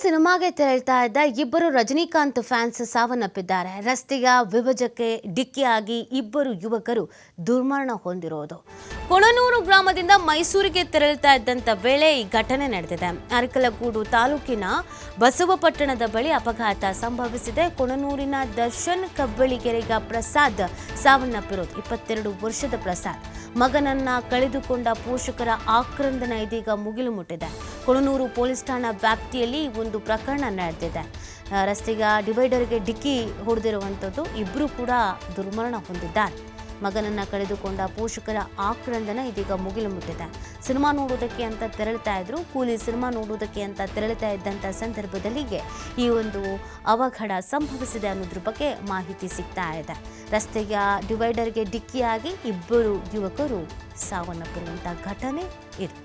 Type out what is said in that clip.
ಸಿನಿಮಾಗೆ ತೆರಳ್ತಾ ಇದ್ದ ಇಬ್ಬರು ರಜನಿಕಾಂತ್ ಫ್ಯಾನ್ಸ್ ಸಾವನ್ನಪ್ಪಿದ್ದಾರೆ. ರಸ್ತೆಯ ವಿಭಜಕ್ಕೆ ಡಿಕ್ಕಿಯಾಗಿ ಇಬ್ಬರು ಯುವಕರು ದುರ್ಮರಣ ಹೊಂದಿರೋದು. ಕೊಣನೂರು ಗ್ರಾಮದಿಂದ ಮೈಸೂರಿಗೆ ತೆರಳ್ತಾ ಇದ್ದಂತ ವೇಳೆ ಈ ಘಟನೆ ನಡೆದಿದೆ. ಅರಕಲಗೂಡು ತಾಲೂಕಿನ ಬಸವಪಟ್ಟಣದ ಬಳಿ ಅಪಘಾತ ಸಂಭವಿಸಿದೆ. ಕೊಣನೂರಿನ ದರ್ಶನ್ ಕಬ್ಬಳಿಗೆರೆಗ ಪ್ರಸಾದ್ ಸಾವನ್ನಪ್ಪಿರೋದು. 22 ವರ್ಷದ ಪ್ರಸಾದ್ ಮಗನನ್ನ ಕಳೆದುಕೊಂಡ ಪೋಷಕರ ಆಕ್ರಂದನ ಇದೀಗ ಮುಗಿಲು ಮುಟ್ಟಿದೆ. ಕೊಣನೂರು ಪೊಲೀಸ್ ಠಾಣಾ ವ್ಯಾಪ್ತಿಯಲ್ಲಿ ಒಂದು ಪ್ರಕರಣ ನಡೆದಿದೆ. ರಸ್ತೆಯ ಡಿವೈಡರ್ಗೆ ಡಿಕ್ಕಿ ಹೊಡೆದಿರುವಂಥದ್ದು. ಇಬ್ಬರು ಕೂಡ ದುರ್ಮರಣ ಹೊಂದಿದ್ದಾರೆ. ಮಗನನ್ನ ಕಳೆದುಕೊಂಡ ಪೋಷಕರ ಆಕ್ರಂದನ ಇದೀಗ ಮುಗಿಲು ಮುಟ್ಟಿದೆ. ಸಿನಿಮಾ ನೋಡೋದಕ್ಕೆ ಅಂತ ತೆರಳ್ತಾ ಇದ್ರು. ಕೂಲಿ ಸಿನಿಮಾ ನೋಡೋದಕ್ಕೆ ಅಂತ ತೆರಳ್ತಾ ಇದ್ದಂಥ ಸಂದರ್ಭದಲ್ಲಿಗೆ ಈ ಒಂದು ಅವಘಡ ಸಂಭವಿಸಿದೆ ಅನ್ನೋದ್ರ ಬಗ್ಗೆ ಮಾಹಿತಿ ಸಿಗ್ತಾ ಇದೆ. ರಸ್ತೆಯ ಡಿವೈಡರ್ಗೆ ಡಿಕ್ಕಿಯಾಗಿ ಇಬ್ಬರು ಯುವಕರು ಸಾವನ್ನಪ್ಪಿರುವಂಥ ಘಟನೆ ಇದು.